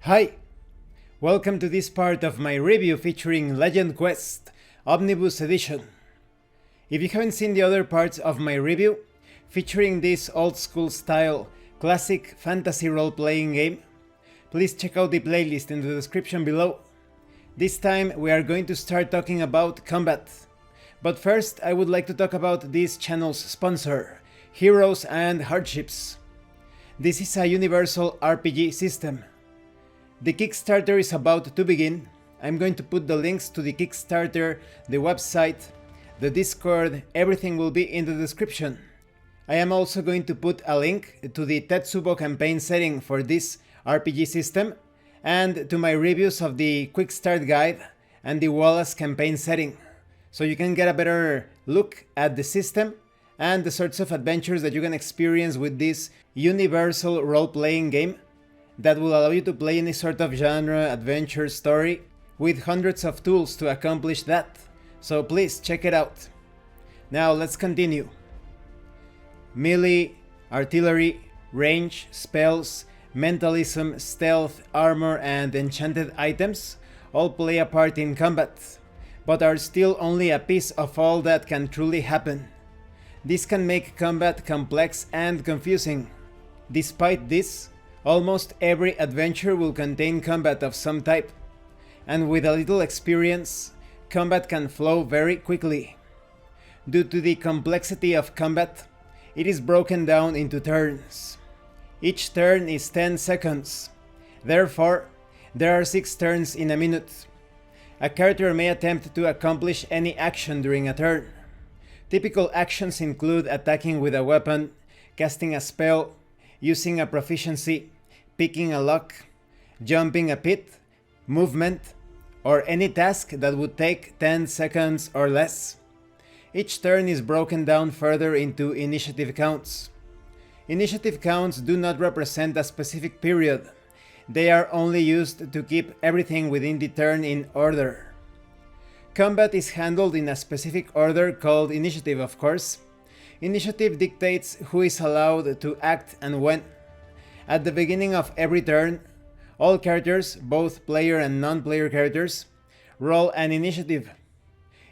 Hi! Welcome to this part of my review featuring Legend Quest Omnibus Edition. If you haven't seen the other parts of my review, featuring this old school style classic fantasy role-playing game, please check out the playlist in the description below. This time we are going to start talking about combat. But first I would like to talk about this channel's sponsor, Heroes and Hardships. This is a universal RPG system. The Kickstarter is about to begin. I'm going to put the links to the Kickstarter, the website, the Discord, everything will be in the description. I am also going to put a link to the Tetsubo campaign setting for this RPG system and to my reviews of the Quickstart guide and the Wallace campaign setting, so you can get a better look at the system and the sorts of adventures that you can experience with this universal role-playing game that will allow you to play any sort of genre, adventure, story, with hundreds of tools to accomplish that. So please check it out. Now let's continue. Melee, artillery, range, spells, mentalism, stealth, armor, and enchanted items all play a part in combat, but are still only a piece of all that can truly happen. This can make combat complex and confusing. Despite this, almost every adventure will contain combat of some type, and with a little experience, combat can flow very quickly. Due to the complexity of combat, it is broken down into turns. Each turn is 10 seconds, therefore, there are 6 turns in a minute. A character may attempt to accomplish any action during a turn. Typical actions include attacking with a weapon, casting a spell, using a proficiency, picking a lock, jumping a pit, movement, or any task that would take 10 seconds or less. Each turn is broken down further into initiative counts. Initiative counts do not represent a specific period. They are only used to keep everything within the turn in order. Combat is handled in a specific order called initiative, of course. Initiative dictates who is allowed to act and when. At the beginning of every turn, all characters, both player and non-player characters, roll an initiative.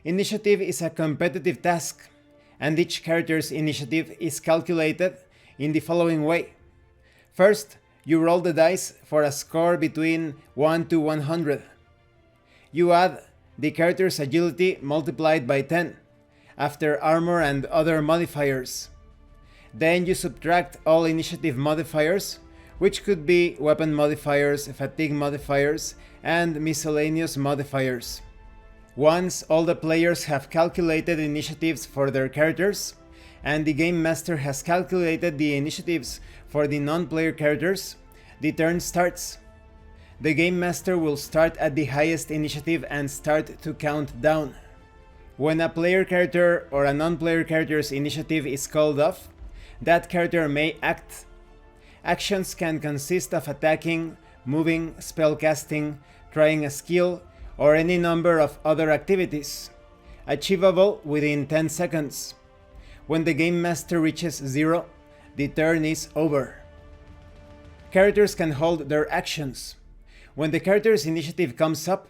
Initiative is a competitive task, and each character's initiative is calculated in the following way. First, you roll the dice for a score between 1 to 100. You add the character's agility multiplied by 10, after armor and other modifiers. Then you subtract all initiative modifiers, which could be weapon modifiers, fatigue modifiers, and miscellaneous modifiers. Once all the players have calculated initiatives for their characters, and the game master has calculated the initiatives for the non-player characters, the turn starts. The game master will start at the highest initiative and start to count down. When a player character or a non-player character's initiative is called off, that character may act. Actions can consist of attacking, moving, spellcasting, trying a skill, or any number of other activities, achievable within 10 seconds. When the game master reaches 0, the turn is over. Characters can hold their actions. When the character's initiative comes up,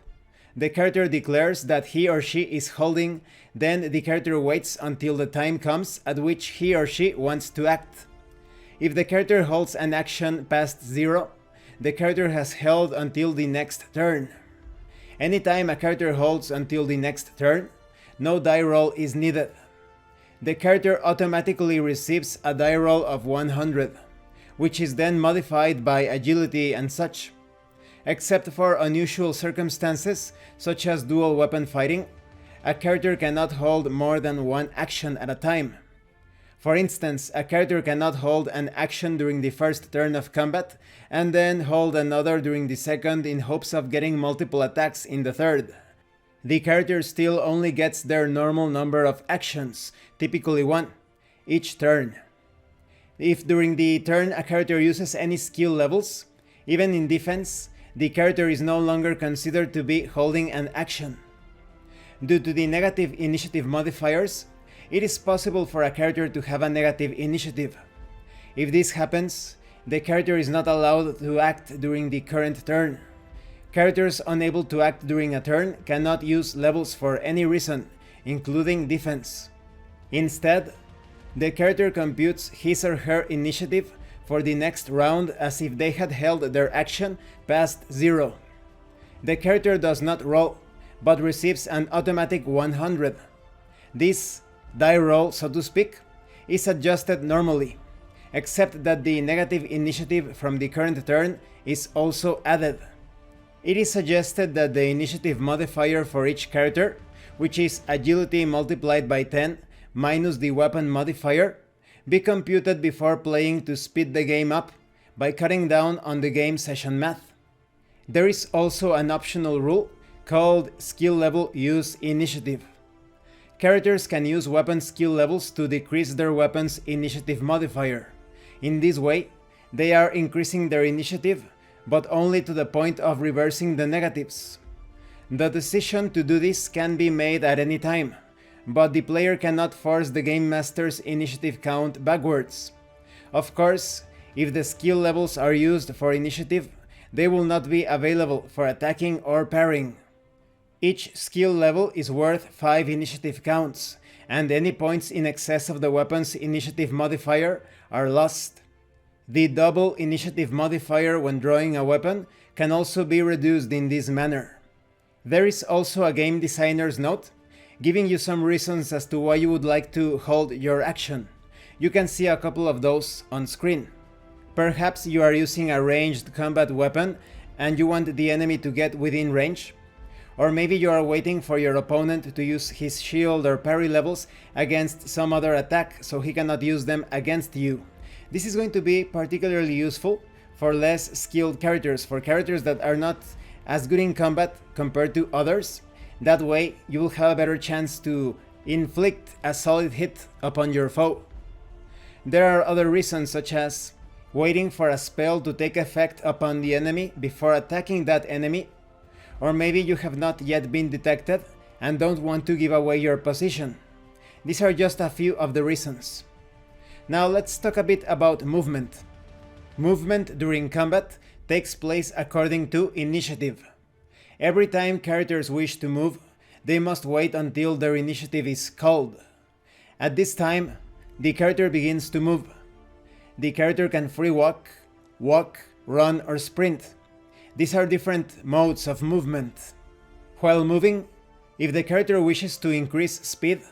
the character declares that he or she is holding, then the character waits until the time comes at which he or she wants to act. If the character holds an action past 0, the character has held until the next turn. Anytime a character holds until the next turn, no die roll is needed. The character automatically receives a die roll of 100, which is then modified by agility and such. Except for unusual circumstances, such as dual weapon fighting, a character cannot hold more than one action at a time. For instance, a character cannot hold an action during the first turn of combat, and then hold another during the second in hopes of getting multiple attacks in the third. The character still only gets their normal number of actions, typically 1, each turn. If during the turn a character uses any skill levels, even in defense, the character is no longer considered to be holding an action. Due to the negative initiative modifiers, it is possible for a character to have a negative initiative. If this happens, The character is not allowed to act during the current turn. Characters unable to act during a turn cannot use levels for any reason, including defense. Instead, the character computes his or her initiative for the next round as if they had held their action past 0. The character does not roll, but receives an automatic 100. This die roll, so to speak, is adjusted normally, except that the negative initiative from the current turn is also added. It is suggested that the initiative modifier for each character, which is agility multiplied by 10 minus the weapon modifier, be computed before playing to speed the game up by cutting down on the game session math. There is also an optional rule called skill level use initiative. Characters can use weapon skill levels to decrease their weapon's initiative modifier. In this way, they are increasing their initiative, but only to the point of reversing the negatives. The decision to do this can be made at any time, but the player cannot force the Game Master's initiative count backwards. Of course, if the skill levels are used for initiative, they will not be available for attacking or parrying. Each skill level is worth 5 initiative counts, and any points in excess of the weapon's initiative modifier are lost. The double initiative modifier when drawing a weapon can also be reduced in this manner. There is also a game designer's note giving you some reasons as to why you would like to hold your action. You can see a couple of those on screen. Perhaps you are using a ranged combat weapon and you want the enemy to get within range. Or maybe you are waiting for your opponent to use his shield or parry levels against some other attack so he cannot use them against you. This is going to be particularly useful for less skilled characters, for characters that are not as good in combat compared to others. That way you will have a better chance to inflict a solid hit upon your foe. There are other reasons, such as waiting for a spell to take effect upon the enemy before attacking that enemy, or maybe you have not yet been detected and don't want to give away your position. These are just a few of the reasons. Now let's talk a bit about movement. Movement during combat takes place according to initiative. Every time characters wish to move, they must wait until their initiative is called. At this time, the character begins to move. The character can free walk, run, or sprint. These are different modes of movement. While moving, if the character wishes to increase speed,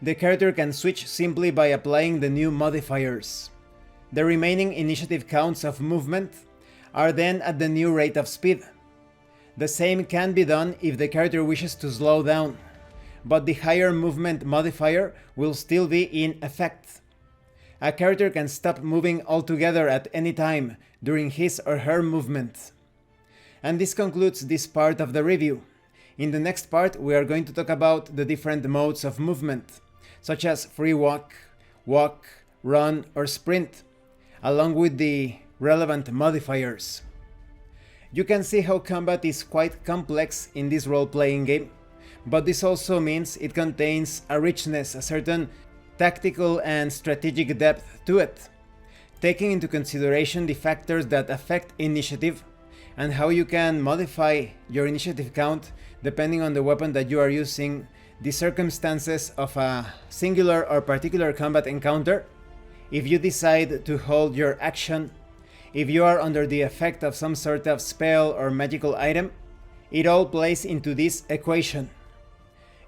the character can switch simply by applying the new modifiers. The remaining initiative counts of movement are then at the new rate of speed. The same can be done if the character wishes to slow down, but the higher movement modifier will still be in effect. A character can stop moving altogether at any time during his or her movement. And this concludes this part of the review. In the next part, we are going to talk about the different modes of movement, such as free walk, run, or sprint, along with the relevant modifiers. You can see how combat is quite complex in this role-playing game, but this also means it contains a richness, a certain tactical and strategic depth to it, taking into consideration the factors that affect initiative and how you can modify your initiative count depending on the weapon that you are using, the circumstances of a singular or particular combat encounter, if you decide to hold your action, if you are under the effect of some sort of spell or magical item, it all plays into this equation.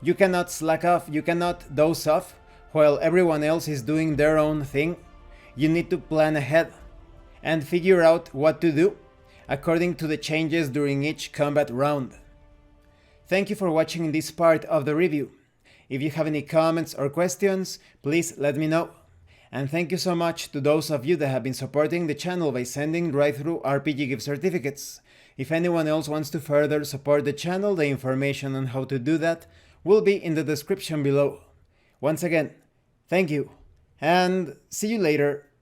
You cannot slack off, you cannot doze off while everyone else is doing their own thing. You need to plan ahead and figure out what to do according to the changes during each combat round. Thank you for watching this part of the review. If you have any comments or questions, please let me know. And thank you so much to those of you that have been supporting the channel by sending drive-thru RPG gift certificates. If anyone else wants to further support the channel, the information on how to do that will be in the description below. Once again, thank you, and see you later.